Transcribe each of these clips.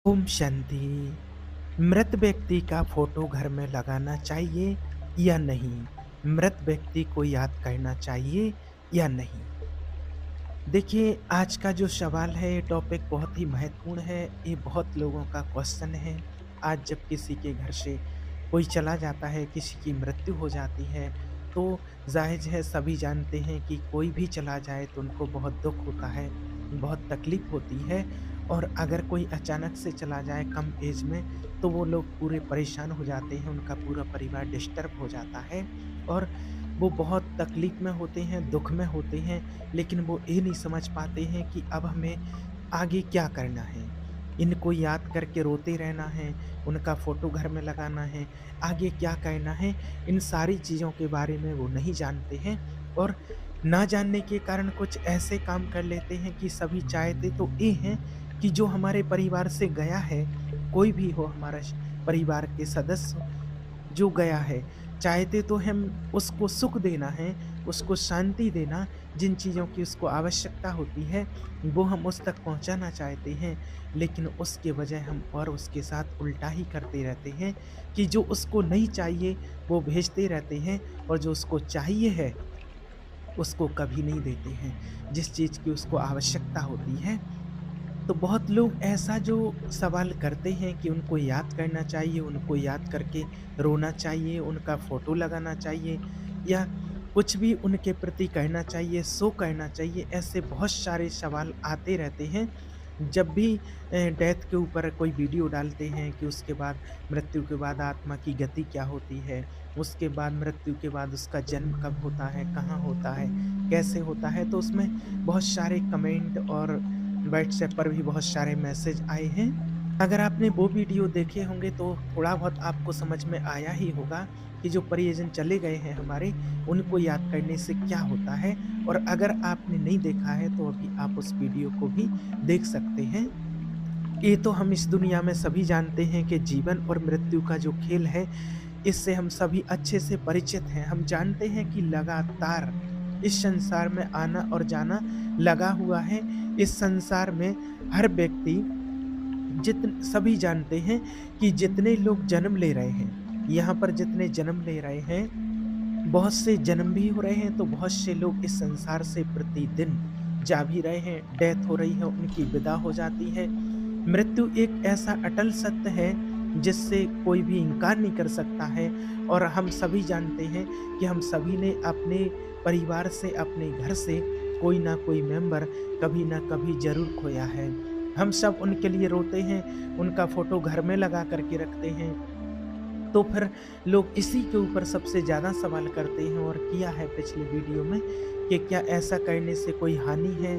ओम शांति। मृत व्यक्ति का फोटो घर में लगाना चाहिए या नहीं? मृत व्यक्ति को याद करना चाहिए या नहीं? देखिए, आज का जो सवाल है, ये टॉपिक बहुत ही महत्वपूर्ण है। ये बहुत लोगों का क्वेश्चन है। आज जब किसी के घर से कोई चला जाता है, किसी की मृत्यु हो जाती है, तो ज़ाहिर है सभी जानते हैं कि कोई भी चला जाए तो उनको बहुत दुःख होता है, बहुत तकलीफ़ होती है। और अगर कोई अचानक से चला जाए कम ऐज में, तो वो लोग पूरे परेशान हो जाते हैं, उनका पूरा परिवार डिस्टर्ब हो जाता है और वो बहुत तकलीफ़ में होते हैं, दुःख में होते हैं। लेकिन वो ये नहीं समझ पाते हैं कि अब हमें आगे क्या करना है। इनको याद करके रोते रहना है, उनका फ़ोटो घर में लगाना है, आगे क्या करना है, इन सारी चीज़ों के बारे में वो नहीं जानते हैं। और ना जानने के कारण कुछ ऐसे काम कर लेते हैं कि सभी चाहते तो ये हैं कि जो हमारे परिवार से गया है, कोई भी हो हमारा परिवार के सदस्य जो गया है, चाहते तो हम उसको सुख देना है, उसको शांति देना, जिन चीज़ों की उसको आवश्यकता होती है, वो हम उस तक पहुँचाना चाहते हैं। लेकिन उसके बजाय हम और उसके साथ उल्टा ही करते रहते हैं कि जो उसको नहीं चाहिए, वो भेजते रहते हैं और जो उसको चाहिए है, उसको कभी नहीं देते हैं। जिस चीज़ की उसको आवश्यकता होती है, तो बहुत लोग ऐसा जो सवाल करते हैं कि उनको याद करना चाहिए, उनको याद करके रोना चाहिए, उनका फ़ोटो लगाना चाहिए या कुछ भी उनके प्रति कहना चाहिए, शो करना चाहिए, ऐसे बहुत सारे सवाल आते रहते हैं। जब भी डेथ के ऊपर कोई वीडियो डालते हैं कि उसके बाद मृत्यु के बाद आत्मा की गति क्या होती है, उसके बाद मृत्यु के बाद उसका जन्म कब होता है, कहाँ होता है, कैसे होता है, तो उसमें बहुत सारे कमेंट और व्हाट्सएप पर भी बहुत सारे मैसेज आए हैं। अगर आपने वो वीडियो देखे होंगे तो थोड़ा बहुत आपको समझ में आया ही होगा कि जो परिजन चले गए हैं हमारे, उनको याद करने से क्या होता है। और अगर आपने नहीं देखा है तो अभी आप उस वीडियो को भी देख सकते हैं। ये तो हम इस दुनिया में सभी जानते हैं कि जीवन और मृत्यु का जो खेल है, इससे हम सभी अच्छे से परिचित हैं। हम जानते हैं कि लगातार इस संसार में आना और जाना लगा हुआ है। इस संसार में हर व्यक्ति सभी जानते हैं कि जितने लोग जन्म ले रहे हैं, यहाँ पर जितने जन्म ले रहे हैं, बहुत से जन्म भी हो रहे हैं, तो बहुत से लोग इस संसार से प्रतिदिन जा भी रहे हैं, डेथ हो रही है, उनकी विदा हो जाती है। मृत्यु एक ऐसा अटल सत्य है, जिससे कोई भी इनकार नहीं कर सकता है। और हम सभी जानते हैं कि हम सभी ने अपने परिवार से, अपने घर से कोई ना कोई मेंबर कभी ना कभी ज़रूर खोया है। हम सब उनके लिए रोते हैं, उनका फ़ोटो घर में लगा कर के रखते हैं। तो फिर लोग इसी के ऊपर सबसे ज़्यादा सवाल करते हैं और किया है पिछले वीडियो में कि क्या ऐसा करने से कोई हानि है?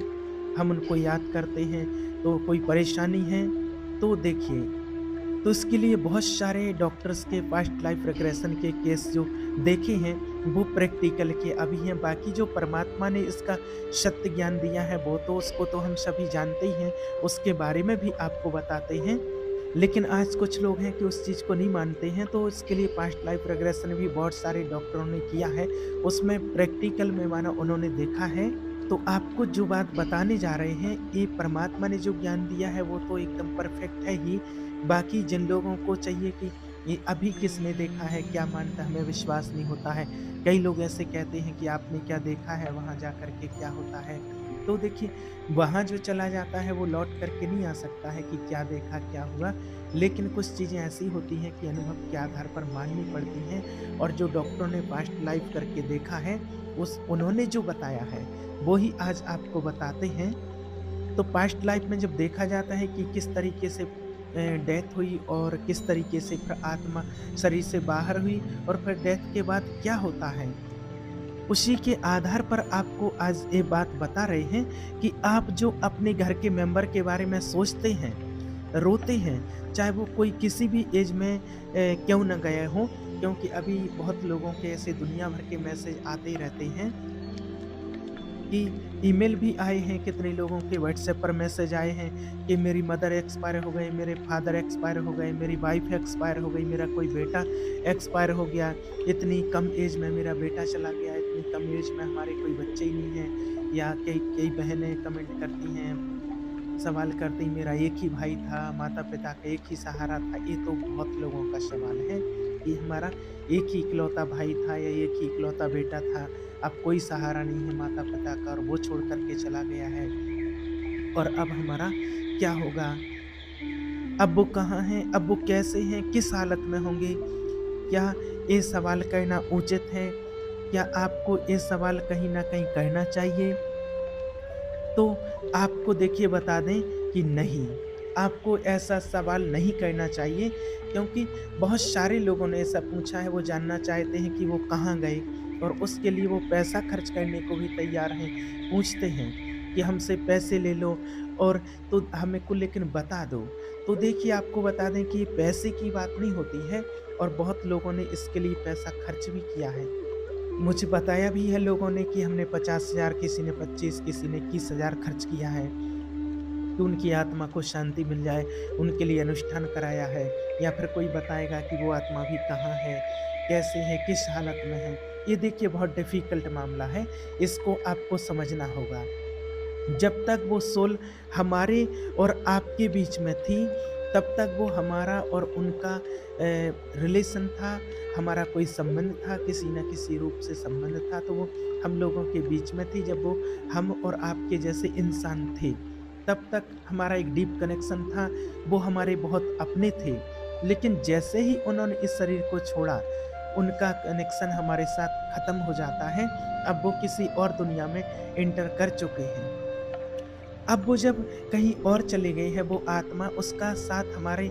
हम उनको याद करते हैं तो कोई परेशानी है? तो देखिए, तो इसके लिए बहुत सारे डॉक्टर्स के पास्ट लाइफ रिग्रेशन के केस जो देखे हैं, वो प्रैक्टिकल के अभी हैं। बाकी जो परमात्मा ने इसका सत्य ज्ञान दिया है, वो तो उसको तो हम सभी जानते ही हैं, उसके बारे में भी आपको बताते हैं। लेकिन आज कुछ लोग हैं कि उस चीज़ को नहीं मानते हैं, तो इसके लिए पास्ट लाइफ रिग्रेशन भी बहुत सारे डॉक्टरों ने किया है। उसमें प्रैक्टिकल में माना उन्होंने देखा है। तो आपको जो बात बताने जा रहे हैं, ये परमात्मा ने जो ज्ञान दिया है, वो तो एकदम परफेक्ट है ही। बाकी जिन लोगों को चाहिए कि ये अभी किसने देखा है, क्या मानता है, हमें विश्वास नहीं होता है। कई लोग ऐसे कहते हैं कि आपने क्या देखा है, वहाँ जा कर के क्या होता है। तो देखिए, वहाँ जो चला जाता है वो लौट कर के नहीं आ सकता है कि क्या देखा, क्या हुआ। लेकिन कुछ चीज़ें ऐसी होती हैं कि अनुभव के आधार पर माननी पड़ती हैं। और जो डॉक्टरों ने पास्ट लाइफ करके देखा है, उस उन्होंने जो बताया है, वो ही आज आपको बताते हैं। तो पास्ट लाइफ में जब देखा जाता है कि किस तरीके से डेथ हुई और किस तरीके से फिर आत्मा शरीर से बाहर हुई और फिर डेथ के बाद क्या होता है, उसी के आधार पर आपको आज ये बात बता रहे हैं कि आप जो अपने घर के मेंबर के बारे में सोचते हैं, रोते हैं, चाहे वो कोई किसी भी एज में क्यों ना गए हों, क्योंकि अभी बहुत लोगों के ऐसे दुनिया भर के मैसेज आते ही रहते हैं कि ईमेल भी आए हैं, कितने लोगों के व्हाट्सएप पर मैसेज आए हैं कि मेरी मदर एक्सपायर हो गए, मेरे फादर एक्सपायर हो गए, मेरी वाइफ एक्सपायर हो गई, मेरा कोई बेटा एक्सपायर हो गया, इतनी कम एज में मेरा बेटा चला गया, इतनी कम एज में हमारे कोई बच्चे ही नहीं हैं। या कई कई बहनें कमेंट करती हैं सवाल करते हैं मेरा एक ही भाई था, माता-पिता का एक ही सहारा था, ये तो बहुत लोगों का सवाल है कि हमारा एक ही इकलौता भाई था या एक ही इकलौता बेटा था, अब कोई सहारा नहीं है माता-पिता का और वो छोड़ कर के चला गया है और अब हमारा क्या होगा? अब वो कहाँ हैं? अब वो कैसे हैं? किस हालत में होंगे? क्या ये सवाल करना उचित है? क्या आपको ये सवाल कहीं न कहीं करना चाहिए? तो आपको देखिए बता दें कि नहीं, आपको ऐसा सवाल नहीं करना चाहिए क्योंकि बहुत सारे लोगों ने ऐसा पूछा है, वो जानना चाहते हैं कि वो कहाँ गए और उसके लिए वो पैसा खर्च करने को भी तैयार हैं। पूछते हैं कि हमसे पैसे ले लो और तो हमें को लेकिन बता दो। तो देखिए आपको बता दें कि पैसे की बात नहीं होती है और बहुत लोगों ने इसके लिए पैसा खर्च भी किया है। मुझे बताया भी है लोगों ने कि हमने 50,000 किसी ने 25 किसी ने 21,000 खर्च किया है कि उनकी आत्मा को शांति मिल जाए, उनके लिए अनुष्ठान कराया है या फिर कोई बताएगा कि वो आत्मा भी कहाँ है, कैसे है, किस हालत में है। ये देखिए बहुत डिफ़िकल्ट मामला है, इसको आपको समझना होगा। जब तक वो सोल हमारे और आपके बीच में थी, तब तक वो हमारा और उनका रिलेशन था, हमारा कोई संबंध था, किसी न किसी रूप से संबंध था, तो वो हम लोगों के बीच में थी जब वो हम और आपके जैसे इंसान थे। तब तक हमारा एक डीप कनेक्शन था, वो हमारे बहुत अपने थे। लेकिन जैसे ही उन्होंने इस शरीर को छोड़ा, उनका कनेक्शन हमारे साथ खत्म हो जाता है, अब वो किसी और दुनिया में एंटर कर चुके हैं। अब वो जब कहीं और चले गए हैं वो आत्मा उसका साथ हमारे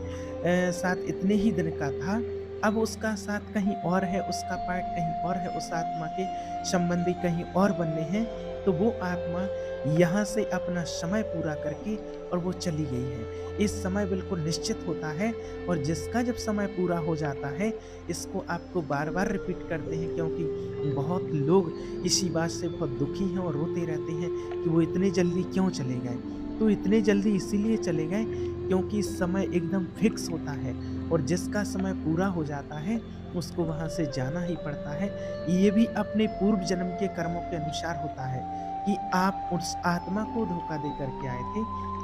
साथ इतने ही दिन का था, अब उसका साथ कहीं और है, उसका पार्ट कहीं और है, उस आत्मा के संबंधी कहीं और बनने हैं, तो वो आत्मा यहाँ से अपना समय पूरा करके और वो चली गई है। इस समय बिल्कुल निश्चित होता है और जिसका जब समय पूरा हो जाता है, इसको आपको बार-बार रिपीट करते हैं क्योंकि बहुत लोग इसी बात से बहुत दुखी हैं और रोते रहते हैं कि वो इतने जल्दी क्यों चले गए? तो इतने जल्दी इसीलिए चले गए क्योंकि समय एकदम फिक्स होता है और जिसका समय पूरा हो जाता है, उसको वहाँ से जाना ही पड़ता है। ये भी अपने पूर्व जन्म के कर्मों के अनुसार होता है कि आप उस आत्मा को धोखा दे कर के आए थे,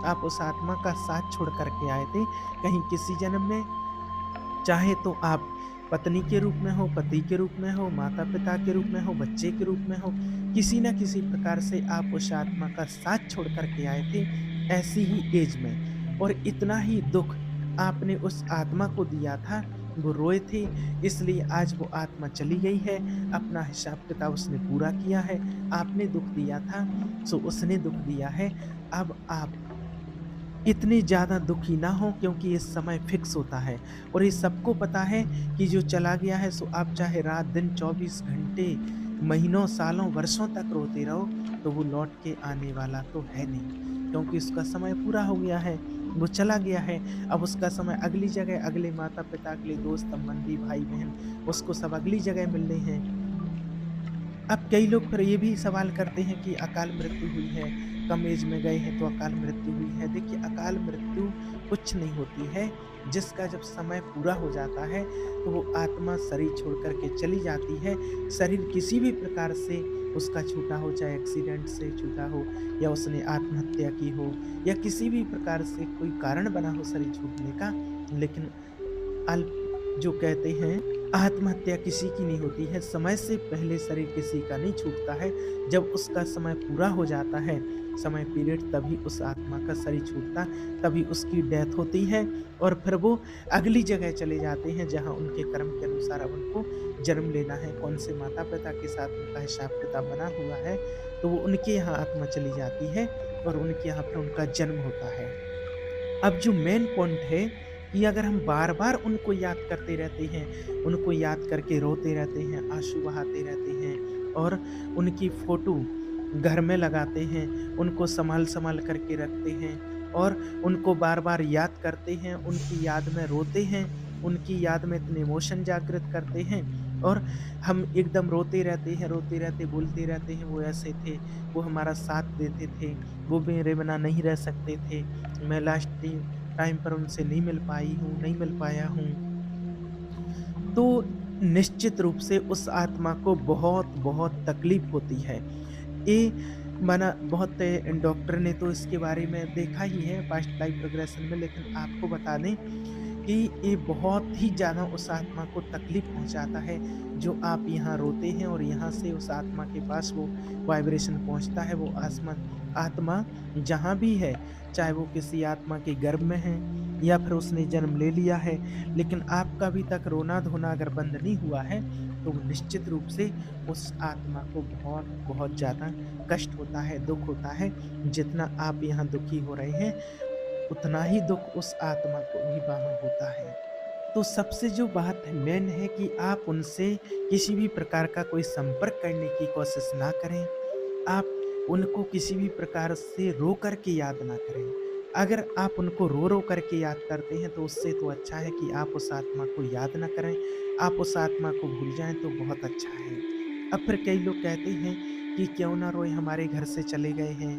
आप उस आत्मा का साथ छोड़ कर के आए थे, कहीं किसी जन्म में चाहे तो आप पत्नी के रूप में हो, पति के रूप में हो, माता-पिता के रूप में हो, बच्चे के रूप में हो, किसी न किसी प्रकार से आप उस आत्मा का साथ छोड़ कर के आए थे, ऐसी ही एज में और इतना ही दुःख आपने उस आत्मा को दिया था, वो रोए थे, इसलिए आज वो आत्मा चली गई है, अपना हिसाब-किताब उसने पूरा किया है, आपने दुःख दिया था, सो उसने दुःख दिया है, अब आप इतने ज़्यादा दुखी ना हों क्योंकि ये समय फ़िक्स होता है और ये सबको पता है कि जो चला गया है सो आप चाहे रात-दिन 24 घंटे, महीनों, सालों, वर्षों तक रोते रहो, तो वो लौट के आने वाला तो है नहीं, क्योंकि उसका समय पूरा हो गया है, वो चला गया है। अब उसका समय अगली जगह, अगले माता-पिता, अगले दोस्त-संबंधी, भाई-बहन, उसको सब अगली जगह मिलने हैं। अब कई लोग फिर ये भी सवाल करते हैं कि अकाल मृत्यु हुई है, कम एज में गए हैं तो अकाल मृत्यु हुई है। देखिए अकाल मृत्यु कुछ नहीं होती है, जिसका जब समय पूरा हो जाता है तो वो आत्मा शरीर छोड़ कर के चली जाती है। शरीर किसी भी प्रकार से उसका छूटा हो, चाहे एक्सीडेंट से छूटा हो या उसने आत्महत्या की हो या किसी भी प्रकार से कोई कारण बना हो शरीर छूटने का, लेकिन अल्प जो कहते हैं आत्महत्या किसी की नहीं होती है, समय से पहले शरीर किसी का नहीं छूटता है, जब उसका समय पूरा हो जाता है, समय पीरियड तभी उस आत्मा का शरीर छूटता, तभी उसकी डेथ होती है और फिर वो अगली जगह चले जाते हैं जहाँ उनके कर्म के अनुसार अब उनको जन्म लेना है, कौन से माता-पिता के साथ उनका हिसाब-किताब बना हुआ है, तो वो उनके यहाँ आत्मा चली जाती है और उनके यहाँ फिर उनका जन्म होता है। अब जो मेन पॉइंट है कि अगर हम बार-बार उनको याद करते रहते हैं, उनको याद करके रोते रहते हैं, आँसू बहाते रहते हैं और उनकी फ़ोटो घर में लगाते हैं, उनको सँभाल-सँभाल करके रखते हैं और उनको बार-बार याद करते हैं, उनकी याद में रोते हैं, उनकी याद में इतने इमोशन जागृत करते हैं और हम एकदम रोते रहते, बोलते रहते हैं, वो ऐसे थे, वो हमारा साथ देते थे, वो मेरे बिना नहीं रह सकते थे, मैं लास्ट टाइम पर उनसे नहीं मिल पाई हूँ, नहीं मिल पाया हूँ। तो निश्चित रूप से उस आत्मा को बहुत-बहुत तकलीफ़ होती है। ये माना बहुत डॉक्टर ने तो इसके बारे में देखा ही है पास्ट लाइफ रिग्रेशन में, लेकिन आपको बता दें कि ये बहुत ही ज़्यादा उस आत्मा को तकलीफ़ पहुँचाता है, जो आप यहाँ रोते हैं और यहाँ से उस आत्मा के पास वो वाइब्रेशन पहुँचता है। वो आत्मा आत्मा जहाँ भी है, चाहे वो किसी आत्मा के गर्भ में है या फिर उसने जन्म ले लिया है, लेकिन आपका अभी तक रोना-धोना अगर बंद नहीं हुआ है, तो निश्चित रूप से उस आत्मा को बहुत ज़्यादा कष्ट होता है, दुःख होता है। जितना आप यहाँ दुखी हो रहे हैं, उतना ही दुःख उस आत्मा को भी वहाँ होता है। तो सबसे जो बात है मेन है कि आप उनसे किसी भी प्रकार का कोई संपर्क करने की कोशिश ना करें। आप उनको किसी भी प्रकार से रो कर के याद ना करें। अगर आप उनको रो-रो करके याद करते हैं तो उससे तो अच्छा है कि आप उस आत्मा को याद ना करें, आप उस आत्मा को भूल जाएँ तो बहुत अच्छा है। अब फिर कई लोग कहते हैं कि क्यों ना रोएँ, हमारे घर से चले गए हैं।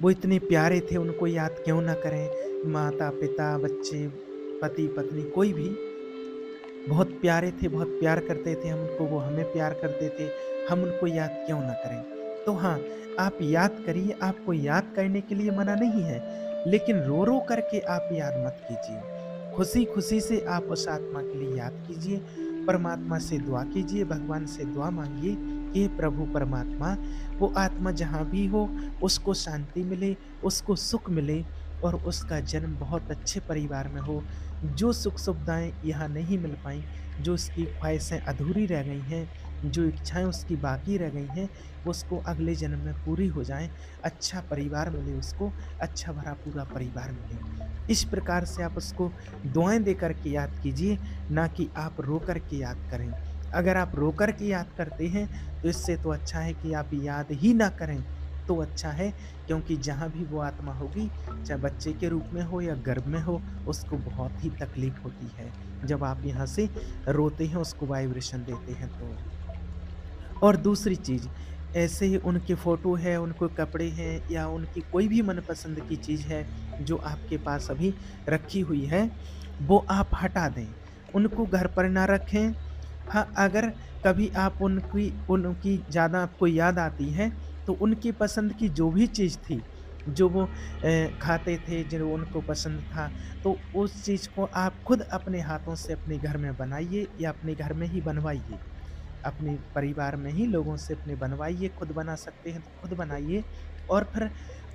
वो इतने प्यारे थे, उनको याद क्यों ना करें? माता-पिता, बच्चे, पति-पत्नी कोई भी बहुत प्यारे थे, बहुत प्यार करते थे हम उनको, वो हमें प्यार करते थे, हम उनको याद क्यों ना करें? तो हाँ, आप याद करिए, आपको याद करने के लिए मना नहीं है, लेकिन रो-रो करके आप याद मत कीजिए। खुशी-खुशी से आप उस आत्मा के लिए याद कीजिए, परमात्मा से दुआ कीजिए, भगवान से दुआ माँगिए कि हे प्रभु परमात्मा, वो आत्मा जहाँ भी हो, उसको शांति मिले, उसको सुख मिले और उसका जन्म बहुत अच्छे परिवार में हो। जो सुख-सुविधाएँ यहाँ नहीं मिल पाईं, जो उसकी ख्वाहिशें अधूरी रह गई हैं, जो इच्छाएँ उसकी बाकी रह गई हैं, वो उसको अगले जन्म में पूरी हो जाएँ, अच्छा परिवार मिले उसको, अच्छा भरा पूरा परिवार मिले। इस प्रकार से आप उसको दुआएँ दे कर के याद कीजिए, ना कि आप रो कर के याद करें। अगर आप रो कर के याद करते हैं, तो इससे तो अच्छा है कि आप याद ही ना करें, तो अच्छा है, क्योंकि जहाँ भी वो आत्मा होगी, चाहे बच्चे के रूप में हो या गर्भ में हो, उसको बहुत ही तकलीफ होती है, जब आप यहाँ से रोते हैं, उसको वाइब्रेशन देते हैं तो। और दूसरी चीज़, ऐसे ही उनके फ़ोटो है, उनको कपड़े हैं या उनकी कोई भी मनपसंद की चीज़ है, जो आपके पास अभी रखी हुई है, वो आप हटा दें। उनको घर पर ना रखें। हाँ, अगर कभी आप उनकी उनकी ज़्यादा आपको याद आती है, तो उनकी पसंद की जो भी चीज़ थी, जो वो खाते थे, जो उनको पसंद था, तो उस चीज़ को आप खुद अपने हाथों से अपने घर में बनाइए या अपने घर में ही बनवाइए। अपने परिवार में ही लोगों से अपने बनवाइए, खुद बना सकते हैं तो खुद बनाइए और फिर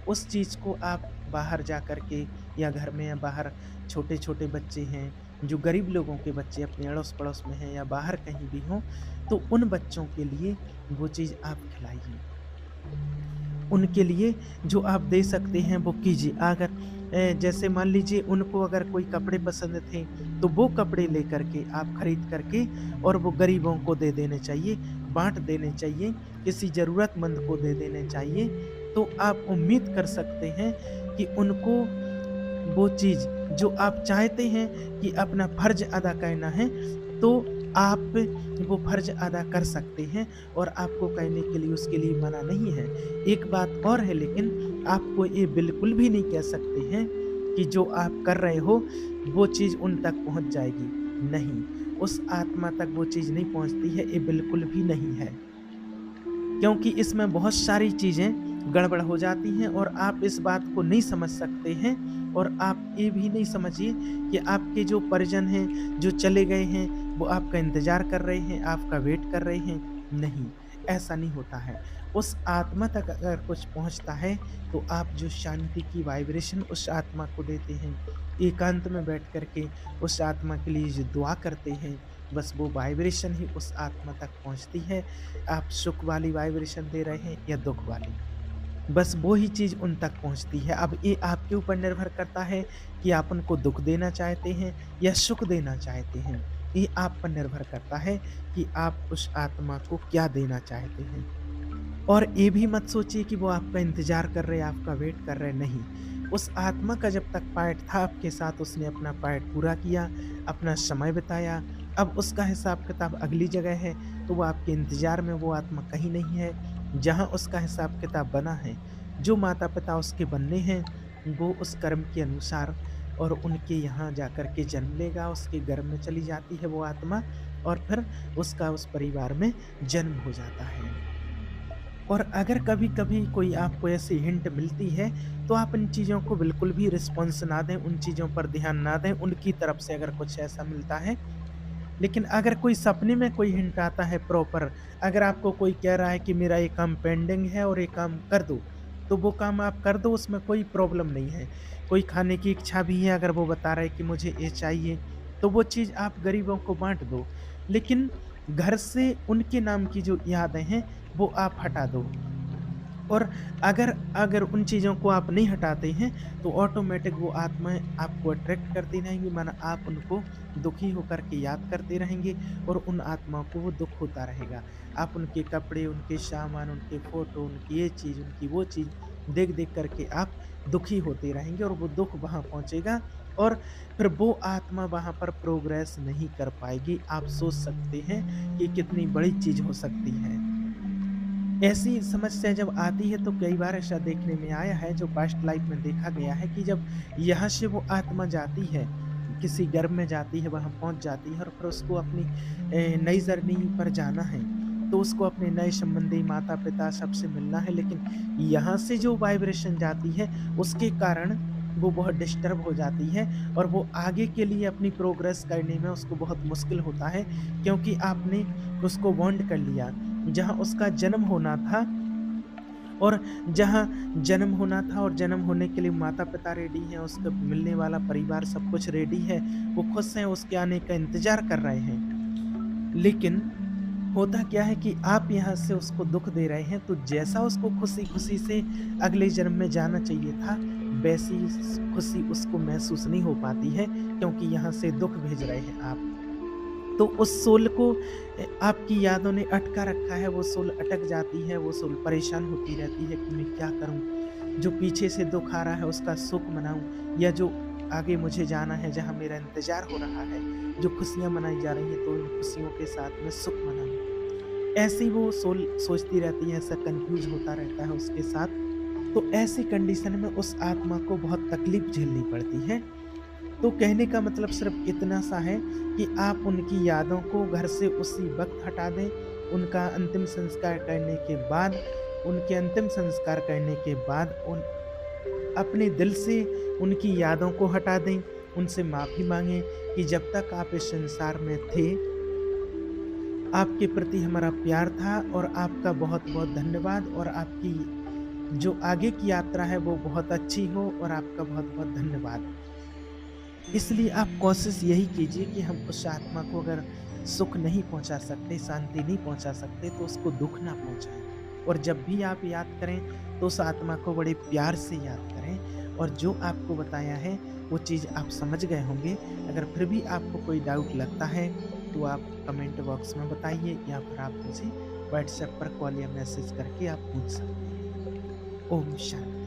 उस चीज़ को आप बाहर जा कर के या घर में या बाहर छोटे-छोटे बच्चे हैं, जो गरीब लोगों के बच्चे अपने अड़ोस-पड़ोस में हैं या बाहर कहीं भी हों, तो उन बच्चों के लिए वो चीज़ आप खिलाइए। उनके लिए जो आप दे सकते हैं वो कीजिए। अगर जैसे मान लीजिए उनको अगर कोई कपड़े पसंद थे, तो वो कपड़े लेकर के आप खरीद करके और वो गरीबों को दे देने चाहिए, बाँट देने चाहिए, किसी ज़रूरतमंद को दे देने चाहिए। तो आप उम्मीद कर सकते हैं कि उनको वो चीज़ जो आप चाहते हैं कि अपना फ़र्ज़ अदा करना है, तो आप वो फ़र्ज़ अदा कर सकते हैं और आपको कहने के लिए उसके लिए मना नहीं है। एक बात और है, लेकिन आपको ये बिल्कुल भी नहीं कह सकते हैं कि जो आप कर रहे हो, वो चीज़ उन तक पहुँच जाएगी। नहीं, उस आत्मा तक वो चीज़ नहीं पहुँचती है, ये बिल्कुल भी नहीं है। क्योंकि इसमें बहुत सारी चीज़ें गड़बड़ हो जाती हैं और आप इस बात को नहीं समझ सकते हैं और आप ये भी नहीं समझिए कि आपके जो परिजन हैं, जो चले गए हैं, वो आपका इंतज़ार कर रहे हैं, आपका वेट कर रहे हैं। नहीं, ऐसा नहीं होता है। उस आत्मा तक अगर कुछ पहुँचता है, तो आप जो शांति की वाइब्रेशन उस आत्मा को देते हैं, एकांत में बैठ कर के उस आत्मा के लिए जो दुआ करते हैं, बस वो वाइब्रेशन ही उस आत्मा तक पहुँचती है। आप सुख वाली वाइब्रेशन दे रहे हैं या दुःख वाली, बस वो ही चीज़ उन तक पहुँचती है। अब ये आपके ऊपर निर्भर करता है कि आप उनको दुःख देना चाहते हैं या सुख देना चाहते हैं। ये आप पर निर्भर करता है कि आप उस आत्मा को क्या देना चाहते हैं। और ये भी मत सोचिए कि वो आपका इंतज़ार कर रहे हैं, आपका वेट कर रहे हैं, नहीं। उस आत्मा का जब तक पार्ट था आपके साथ, उसने अपना पार्ट पूरा किया, अपना समय बिताया। अब उसका हिसाब-किताब अगली जगह है, तो वो आपके इंतज़ार में वो आत्मा कहीं नहीं है, जहाँ उसका हिसाब-किताब बना है। जो माता-पिता उसके बनने हैं, वो उस कर्म के अनुसार और उनके यहाँ जाकर के जन्म लेगा, उसके गर्भ में चली जाती है वो आत्मा और फिर उसका उस परिवार में जन्म हो जाता है। और अगर कभी-कभी कोई आपको ऐसी हिंट मिलती है, तो आप इन चीज़ों को बिल्कुल भी रिस्पॉन्स ना दें, उन चीज़ों पर ध्यान ना दें, उनकी तरफ से अगर कुछ ऐसा मिलता है। लेकिन अगर कोई सपने में कोई हिंट आता है प्रॉपर, अगर आपको कोई कह रहा है कि मेरा ये काम पेंडिंग है और ये काम कर दो, तो वो काम आप कर दो, उसमें कोई प्रॉब्लम नहीं है। कोई खाने की इच्छा भी है, अगर वो बता रहा है कि मुझे ये चाहिए, तो वो चीज़ आप गरीबों को बाँट दो। लेकिन घर से उनके नाम की जो यादें हैं, वो आप हटा दो। और अगर अगर उन चीज़ों को आप नहीं हटाते हैं, तो ऑटोमैटिक वो आत्माएँ आपको अट्रैक्ट करती रहेंगी, माना आप उनको दुखी होकर के याद करते रहेंगे और उन आत्माओं को वो दुःख होता रहेगा। आप उनके कपड़े, उनके सामान, उनके फ़ोटो, उनकी ये चीज़, उनकी वो चीज़ देख-देख कर के आप दुखी होते रहेंगे और वो दुःख वहाँ पहुँचेगा और फिर वो आत्मा वहाँ पर प्रोग्रेस नहीं कर पाएगी। आप सोच सकते हैं कि कितनी बड़ी चीज़ हो सकती है। ऐसी समस्या जब आती है तो कई बार ऐसा देखने में आया है, जो पास्ट लाइफ में देखा गया है कि जब यहाँ से वो आत्मा जाती है, किसी गर्भ में जाती है, वहाँ पहुँच जाती है और फिर उसको अपनी नई जर्नी पर जाना है, तो उसको अपने नए संबंधी, माता-पिता सबसे मिलना है, लेकिन यहाँ से जो वाइब्रेशन जाती है, उसके कारण वो बहुत डिस्टर्ब हो जाती है और वो आगे के लिए अपनी प्रोग्रेस करने में उसको बहुत मुश्किल होता है, क्योंकि आपने उसको बॉन्ड कर लिया। जहाँ उसका जन्म होना था और जहाँ जन्म होना था और जन्म होने के लिए माता-पिता रेडी हैं, उसका मिलने वाला परिवार सब कुछ रेडी है, वो खुश हैं, उसके आने का इंतज़ार कर रहे हैं। लेकिन होता क्या है कि आप यहाँ से उसको दुःख दे रहे हैं, तो जैसा उसको खुशी-खुशी से अगले जन्म में जाना चाहिए था, वैसी खुशी उसको महसूस नहीं हो पाती है, क्योंकि यहाँ से दुःख भेज रहे हैं आप। तो उस सोल को आपकी यादों ने अटका रखा है, वो सोल अटक जाती है, वो सोल परेशान होती रहती है कि मैं क्या करूँ? जो पीछे से दुःख आ रहा है उसका सुख मनाऊँ या जो आगे मुझे जाना है जहाँ मेरा इंतज़ार हो रहा है, जो खुशियाँ मनाई जा रही हैं तो उन खुशियों के साथ मैं सुख मनाऊँ। ऐसे ही वो सोल सोचती रहती है, ऐसा कन्फ्यूज़ होता रहता है उसके साथ। तो ऐसी कंडीशन में उस आत्मा को बहुत तकलीफ़ झेलनी पड़ती है। तो कहने का मतलब सिर्फ इतना सा है कि आप उनकी यादों को घर से उसी वक़्त हटा दें। उनका अंतिम संस्कार करने के बाद उनके अंतिम संस्कार करने के बाद उन अपने दिल से उनकी यादों को हटा दें। उनसे माफ़ी माँगें कि जब तक आप इस संसार में थे, आपके प्रति हमारा प्यार था और आपका बहुत-बहुत धन्यवाद और आपकी जो आगे की यात्रा है वो बहुत अच्छी हो और आपका बहुत-बहुत धन्यवाद। इसलिए आप कोशिश यही कीजिए कि हम उस आत्मा को अगर सुख नहीं पहुँचा सकते, शांति नहीं पहुँचा सकते, तो उसको दुःख ना पहुँचाएँ। और जब भी आप याद करें, तो उस आत्मा को बड़े प्यार से याद करें और जो आपको बताया है, वो चीज़ आप समझ गए होंगे। अगर फिर भी आपको कोई डाउट लगता है, तो आप कमेंट बॉक्स में बताइए या फिर आप मुझे व्हाट्सएप पर कॉल या मैसेज करके आप पूछ सकते हैं। ओम शांति।